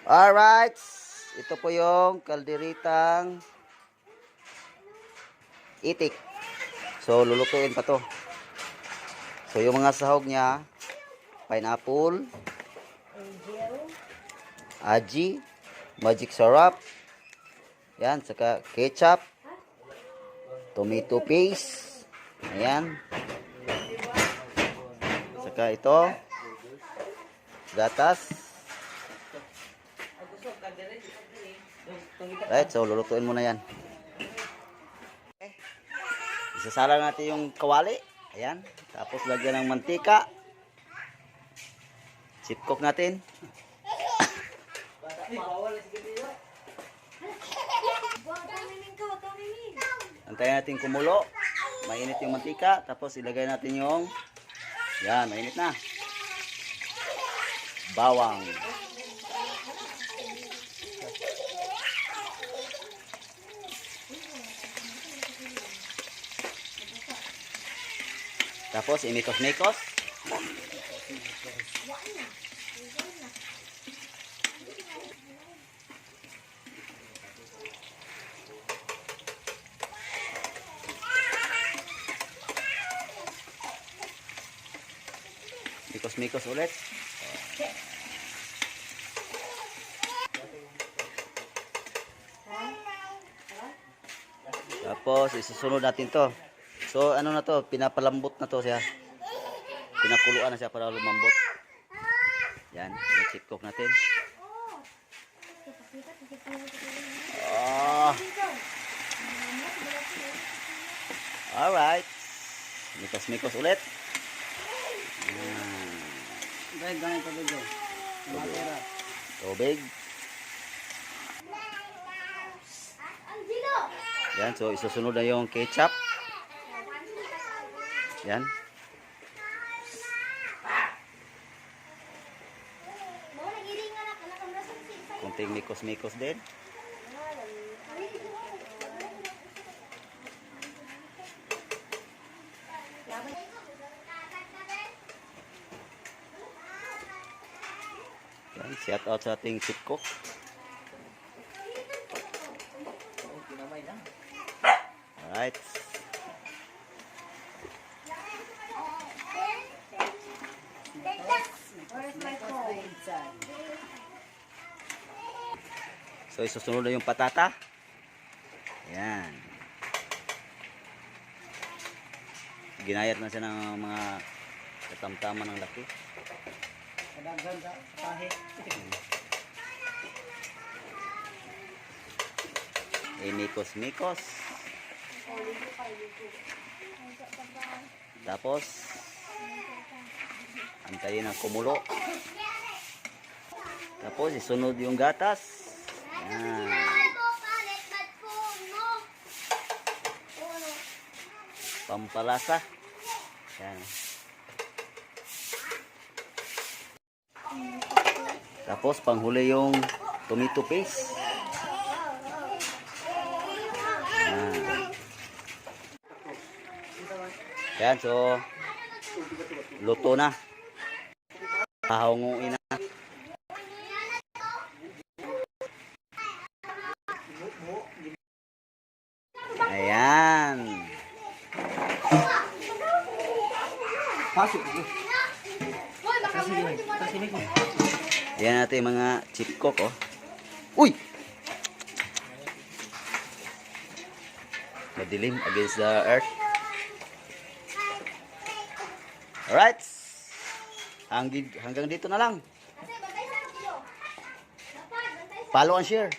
Alright. Ito po yung kalderitang itik. So, lulutuin pa to. So, yung mga sahog niya, pineapple, aji, magic syrup, yan, saka ketchup, tomato paste, ayan, saka ito, gatas. Right, so lulutuin muna yan. Okay. Isasalang natin yung kawali. Ayan, tapos lagyan ng mantika. Chip cook natin. Antayin natin kumulo. Mainit yung mantika. Tapos ilagay natin yung, yan, mainit na, bawang. Tapos imikos-mikos. Mikos-mikos ulit. Tapos isusunod natin to. So ano na to, pinapalambot na to siya. Pinakuluan na siya para lumambot. Yan, i-chip cook natin. Oh. Alright. Mikos-mikos ulit. Tubig. Yan, so isusunod na yung ketchup. Yan. Kunting mikos-mikos din. Yan, shout out sa ating chip cook. Alright. So isusunod na yung patata. Yan. Ginayat na siya ng mga katamtaman ng laki. Mikos-mikos. Tapos antayin ang kumulo. Tapos isunod yung gatas. Yan. Pampalasa. Yan. Tapos panghuli yung tomato paste. Yan, so luto na. Hahunguin na. Ayan. Yan natin mga chip cook, oh. Uy! Madilim against the earth. Alright. Hanggang dito na lang. Follow and share.